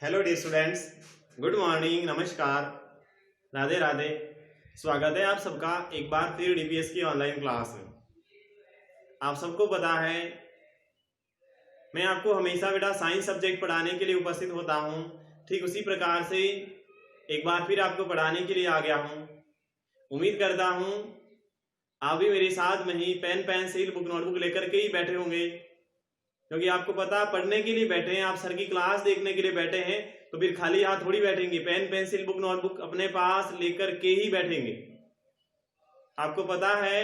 Hello dear students, good morning, नमस्कार, राधे राधे। स्वागत है आप सबका एक बार फिर डीपीएस की ऑनलाइन क्लास में। आप सबको पता है मैं आपको हमेशा बेटा साइंस सब्जेक्ट पढ़ाने के लिए उपस्थित होता हूँ। ठीक उसी प्रकार से एक बार फिर आपको पढ़ाने के लिए आ गया हूँ। उम्मीद करता हूँ आप भी मेरे साथ में ही पेन पेंसिल बुक नोटबुक लेकर के ही बैठे होंगे, क्योंकि आपको पता पढ़ने के लिए बैठे हैं, आप सर की क्लास देखने के लिए बैठे हैं, तो फिर खाली हाथ थोड़ी बैठेंगे। पेन पेंसिल बुक नोटबुक अपने पास लेकर के ही बैठेंगे। आपको पता है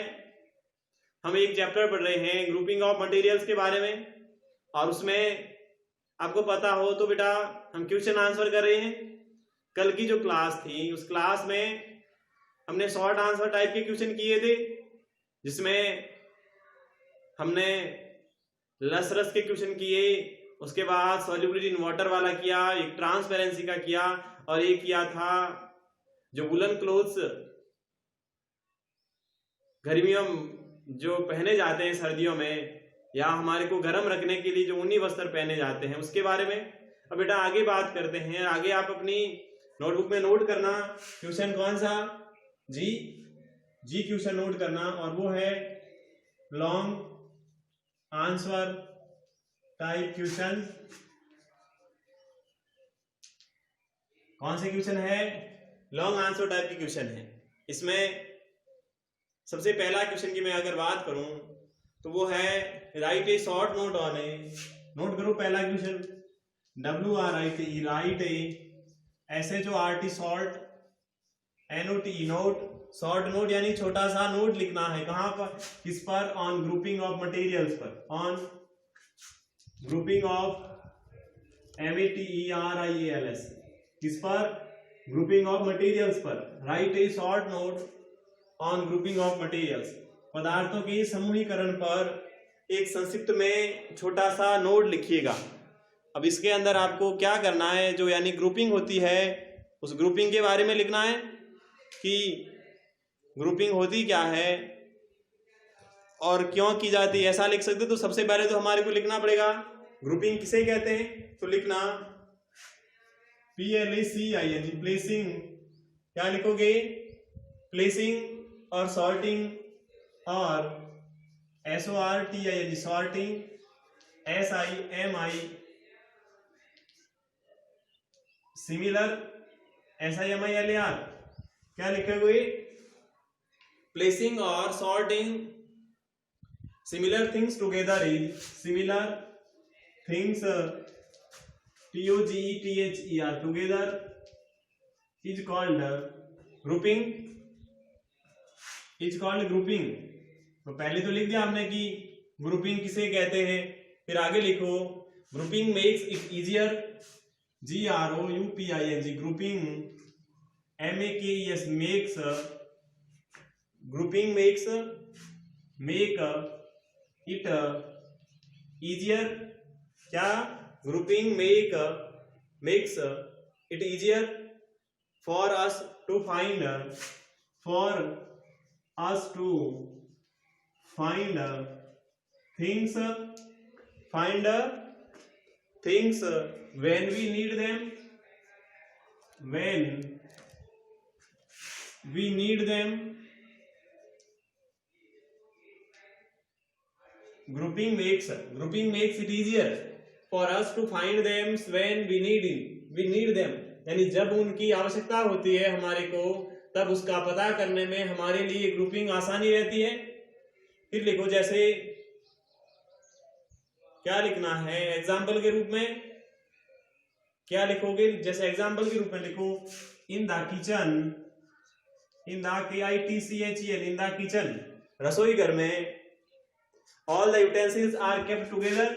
हम एक चैप्टर पढ़ रहे हैं ग्रुपिंग ऑफ मटेरियल्स के बारे में, और उसमें आपको पता हो तो बेटा हम क्वेश्चन आंसर कर रहे हैं। कल की जो क्लास थी उस क्लास में हमने शॉर्ट आंसर टाइप के क्वेश्चन किए थे, जिसमें हमने लस रस के क्वेश्चन किए, उसके बाद सॉल्युबिलिटी इन वाटर वाला किया, एक ट्रांसपेरेंसी का किया, और एक किया था जो वुलन क्लोथ्स गर्मियों जो पहने जाते हैं सर्दियों में, या हमारे को गर्म रखने के लिए जो ऊनी वस्त्र पहने जाते हैं, उसके बारे में अब बेटा आगे बात करते हैं। आगे आप अपनी नोटबुक में नोट करना क्वेश्चन कौन सा, जी क्वेश्चन नोट करना, और वो है लॉन्ग आंसर टाइप क्वेश्चन। कौन से क्वेश्चन है? लॉन्ग आंसर टाइप के क्वेश्चन है। इसमें सबसे पहला क्वेश्चन की मैं अगर बात करूं तो वो है right A short note on A. Note करो पहला question, WRITE right A, SHORT short, NOT note, short note यानी छोटा सा नोट लिखना है। कहां पर? किस पर? ऑन ग्रुपिंग ऑफ मटेरियल्स पर, ऑन ग्रुपिंग ऑफ MATERIALS। किस पर? ग्रुपिंग ऑफ मटेरियल्स पर। Right A short note on grouping of materials, पदार्थों के समूहीकरण पर एक संक्षिप्त में छोटा सा नोट लिखिएगा। अब इसके अंदर आपको क्या करना है, जो यानी ग्रुपिंग होती है उस ग्रुपिंग के बारे में लिखना है कि ग्रुपिंग होती क्या है और क्यों की जाती है, ऐसा लिख सकते। तो सबसे पहले तो हमारे को लिखना पड़ेगा ग्रुपिंग किसे कहते हैं, तो लिखना PLACING, प्लेसिंग। क्या लिखोगे? प्लेसिंग और सॉर्टिंग, और SORTING sorting, SIMI similar, SIMILAR। क्या लिखोगे? प्लेसिंग और sorting similar things together is, similar things TOGETHER together is called grouping, is called grouping. तो पहले तो लिख दिया आपने कि ग्रुपिंग किसे कहते हैं, फिर आगे लिखो grouping makes it easier, GROUPING grouping, MAKES makes, grouping makes, make it easier. क्या? Grouping makes it easier for us to find, for us to find things, find things when we need them, when we need them। grouping makes it easier for us to find them when we need them, यानी जब उनकी आवश्यकता होती है हमारे को, तब उसका पता करने में हमारे लिए ग्रुपिंग आसानी रहती है। फिर लिखो, जैसे क्या लिखना है एग्जाम्पल के रूप में, क्या लिखोगे? जैसे एग्जाम्पल के रूप में लिखो in the kitchen, in the KITCHEN, in the kitchen, रसोई घर में, all the utensils are kept together,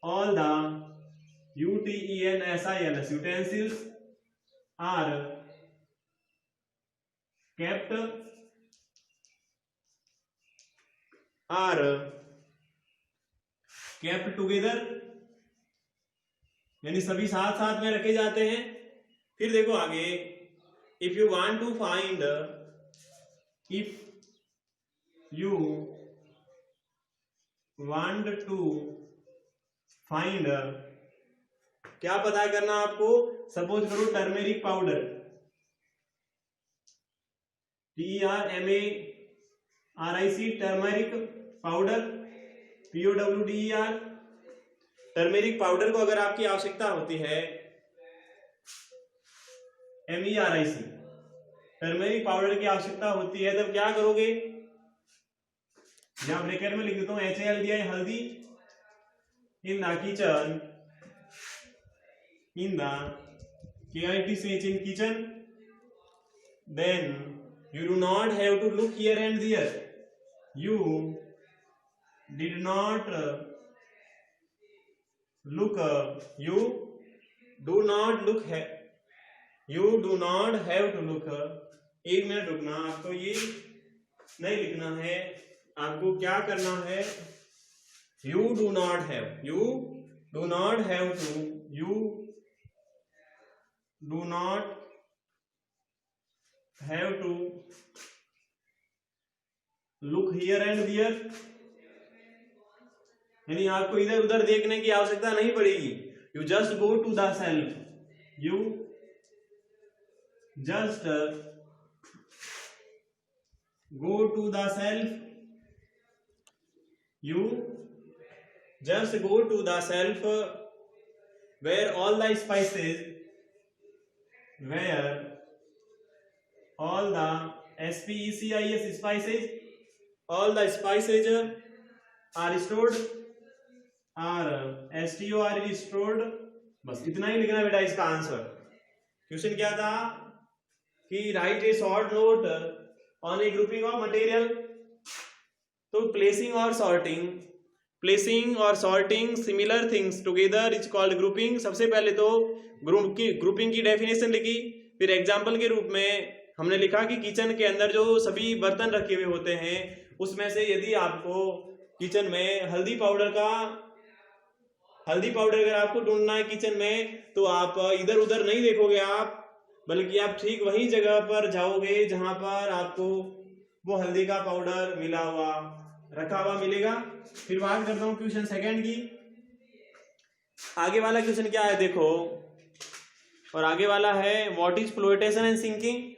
all the UTENSILS utensils are kept together, यानी सभी साथ साथ में रखे जाते हैं। फिर देखो आगे, if you want to find क्या पता करना आपको? सपोज करो turmeric powder, TERMARIC turmeric powder, POWDER। Turmeric powder को अगर आपकी आवश्यकता होती है, MERIC टर्मेरिक पाउडर की आवश्यकता होती है, तब क्या करोगे? यहां ब्रैकेट में लिख देता हूं HALDI हल्दी इन the kitchen, in the KITCH in kitchen, then you do not have to look here and there. You did not look. You do not look. You do not have to look. एक minute रुकना, आपको ये नहीं लिखना है, आपको क्या करना है? You do not have. You do not have to. You do not have to look here and there, यानी आपको इधर उधर देखने की आवश्यकता नहीं पड़ेगी। You just go to the shelf. You just go to the shelf. You just go to the shelf where all the spices, where all the SPECIS spices, all the spices are stored, are STORE stored। बस इतना ही लिखना बेटा इसका answer. Question क्या था कि right A short note on A grouping of material. तो placing और sorting similar things together is called grouping. सबसे पहले तो ग्रुपिंग की डेफिनेशन लिखी, फिर एग्जाम्पल के रूप में हमने लिखा कि किचन के अंदर जो सभी बर्तन रखे हुए होते हैं उसमें से यदि आपको किचन में हल्दी पाउडर अगर आपको ढूंढना है किचन में, तो आप इधर उधर नहीं देखोगे आप, बल्कि आप ठीक वही जगह पर जाओगे जहां पर आपको वो हल्दी का पाउडर रखा हुआ मिलेगा। फिर बात करता हूं क्वेश्चन सेकंड की। आगे वाला क्वेश्चन क्या है देखो, और आगे वाला है what is floatation and sinking.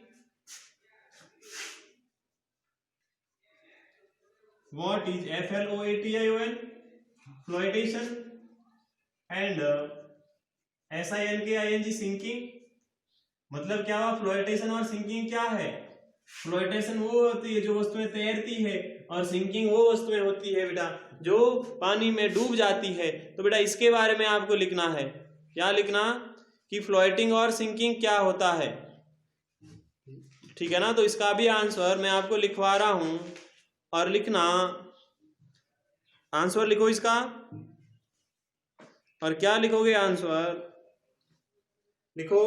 What is FLOATION floatation and SINKING sinking. मतलब क्या हुआ? फ्लोटेशन और सिंकिंग क्या है? फ्लोटेशन वो होती है जो वस्तुएं तैरती है, और सिंकिंग वो वस्तुएं होती है बेटा जो पानी में डूब जाती है। तो बेटा इसके बारे में आपको लिखना है, क्या लिखना कि फ्लोटिंग और सिंकिंग क्या होता है, ठीक है ना। तो इसका भी आंसर मैं आपको लिखवा रहा हूं, और लिखना आंसर लिखो इसका। और क्या लिखोगे आंसर? लिखो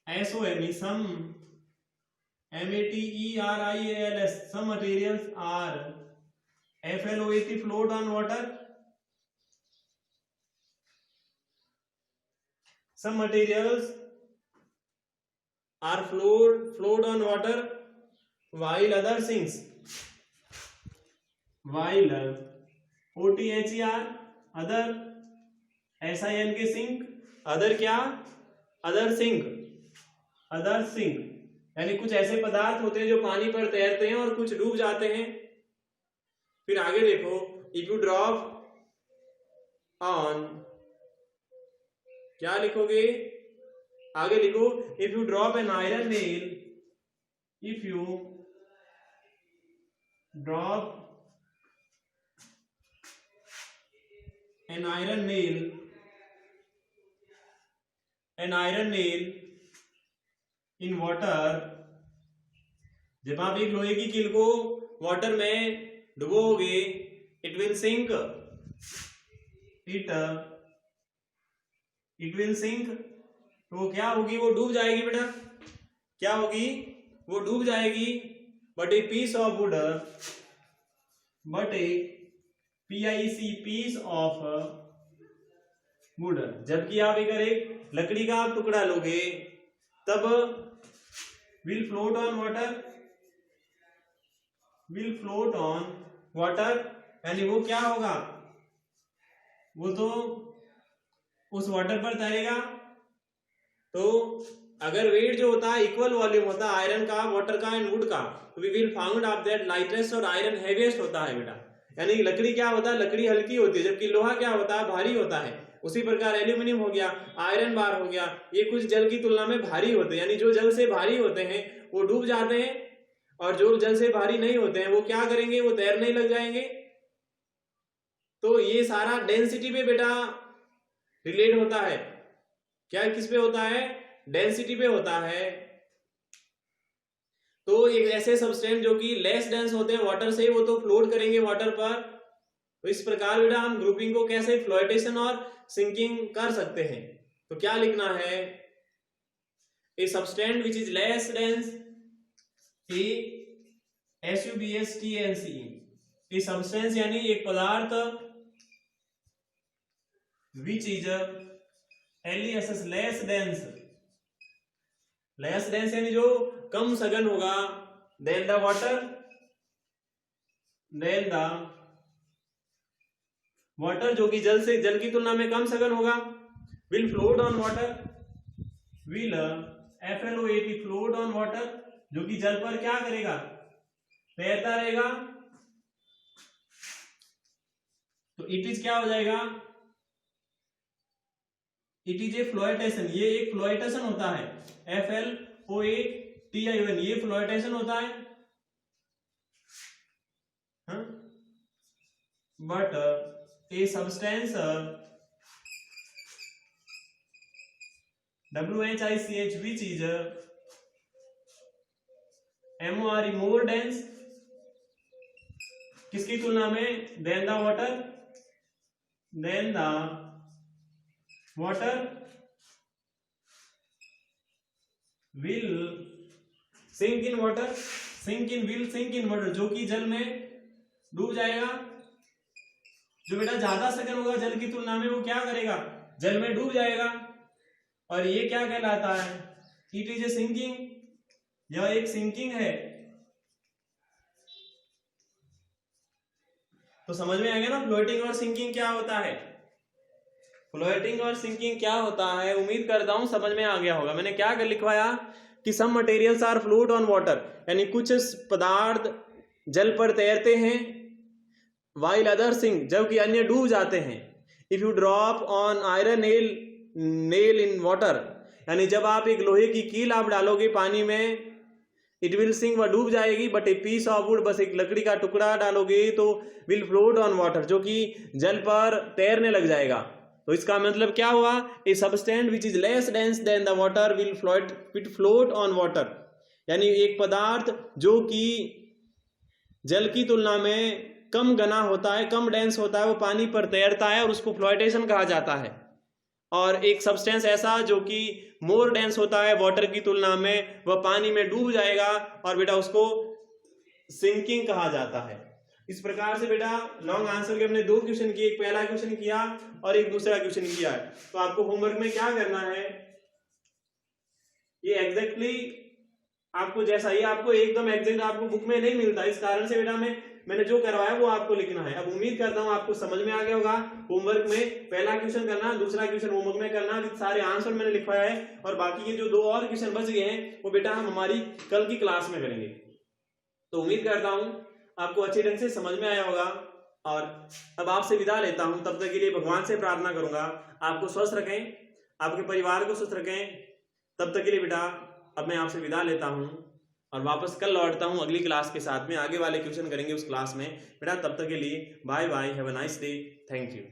SOME some MATERIALS some materials are FLOAT float on water। some materials are float on water while other sinks, while OTHER other SINK sink, other क्या? अदर सिंक यानी कुछ ऐसे पदार्थ होते हैं जो पानी पर तैरते हैं और कुछ डूब जाते हैं। फिर आगे देखो, इफ यू ड्रॉप ऑन, क्या लिखोगे? आगे लिखो if you drop an iron nail, if you drop an iron nail in water. जब आप एक लोहे की कील को वाटर में डुबोगे, it will sink, it will sink. तो क्या होगी? वो डूब जाएगी बेटा। क्या होगी? वो डूब जाएगी। But a piece of wood, but a PIC piece of wood, जबकि आप अगर एक लकड़ी का टुकड़ा लोगे तब will float on water, यानी वो क्या होगा? वो तो उस वाटर पर तैरेगा। तो अगर वेट जो होता है इक्वल वॉल्यूम होता है आयरन का, वाटर का एंड वुड का, तो we will found out that lightest और आयरन हेवीएस्ट होता है बेटा। यानी लकड़ी क्या होता है, लकड़ी हल्की होती है, जबकि लोहा क्या होता है, भारी होता है। उसी प्रकार एल्यूमिनियम हो गया, आयरन बार हो गया, ये कुछ जल की तुलना में भारी होते हैं। यानी जो जल से भारी होते हैं वो डूब जाते हैं, और जो जल से भारी नहीं होते हैं वो क्या करेंगे, वो तैरने लग जाएंगे। तो ये सारा डेंसिटी पे बेटा रिलेट होता है। क्या किस पे होता है, डेंसिटी पे होता है। तो एक ऐसे सब्सटेंस जो कि लेस डेंस होते हैं वाटर से, वो तो फ्लोट करेंगे वाटर पर। तो इस प्रकार बेटा हम ग्रुपिंग को कैसे फ्लोटेशन और सिंकिंग कर सकते हैं। तो क्या लिखना है, a substance which is less dense, SUBSTANCE, a substance यानी एक पदार्थ, which is LESS less dense, less dense यानी जो कम सघन होगा, then the water, then the water जो कि जल की तुलना में कम सघन होगा, will float on water, will FLOAT float on water, जो कि जल पर क्या करेगा, तैरता रहेगा। तो इट इज क्या हो जाएगा, इट इज ए फ्लोटेशन, ये एक फ्लोटेशन होता है, FLOATION, ये फ्लोटेशन होता है। But a substance WHICH which is MORE more dense, किसकी तुलना में, then the water, then the water will sink in water, sink in will sink in water, जो कि जल में डूब जाएगा। जो बेटा ज्यादा सघन होगा जल की तुलना में वो क्या करेगा, जल में डूब जाएगा। और ये क्या कहलाता है, इट इज ए सिंकिंग, यह एक सिंकिंग है। तो समझ में आ गया ना फ्लोटिंग और सिंकिंग क्या होता है, फ्लोटिंग और सिंकिंग क्या होता है। उम्मीद करता हूं समझ में आ गया होगा। मैंने क्या कर लिखवाया कि some materials are float on water, यानी कुछ पदार्थ जल पर तैरते हैं, वाइल अदर सिंक, जबकि अन्य डूब जाते हैं। If you drop on iron nail in water, यानी जब आप एक लोहे की कील आप डालोगे पानी में, इट विल सिंक, वह डूब जाएगी। But a piece of wood, बस एक लकड़ी का टुकड़ा डालोगे तो विल फ्लोट ऑन वाटर, जो कि जल पर तैरने लग जाएगा। तो इसका मतलब क्या हुआ, ए substance which is less dense then the water will float on water, यानी एक पदार्थ जो कि जल की तुलना में कम घना होता है, कम डेंस होता है, वो पानी पर तैरता है और उसको फ्लोटेशन कहा जाता है। और एक सब्सटेंस ऐसा जो कि मोर डेंस होता है वाटर की तुलना में, वह पानी में डूब जाएगा और बेटा उसको सिंकिंग कहा जाता है। इस प्रकार से बेटा लॉन्ग आंसर के हमने दो क्वेश्चन किए, एक पहला क्वेश्चन किया और एक दूसरा क्वेश्चन किया है। तो आपको होमवर्क में क्या करना है, ये एग्जैक्टली आपको जैसा ये आपको एकदम एग्जैक्ट आपको बुक में नहीं मिलता, इस कारण से बेटा मैंने जो करवाया वो आपको लिखना है। अब उम्मीद करता हूं आपको समझ में आ गया होगा। होमवर्क में पहला क्वेश्चन करना, दूसरा क्वेश्चन होमवर्क में करना, सारे आंसर मैंने लिखवाया है, और बाकी के जो दो और क्वेश्चन बच गए हैं वो बेटा हम हमारी कल की क्लास में करेंगे। तो उम्मीद करता हूं आपको अच्छे ढंग से समझ में आया होगा, और अब आपसे विदा लेता हूं। तब तक के लिए भगवान से प्रार्थना करूंगा आपको स्वस्थ रखें, आपके परिवार को स्वस्थ रखें। तब तक के लिए बेटा अब मैं आपसे विदा लेता हूं और वापस कल लौटता हूं अगली क्लास के साथ में। आगे वाले क्वेश्चन करेंगे उस क्लास में बेटा। तब तक के लिए bye bye, have a nice day, thank you.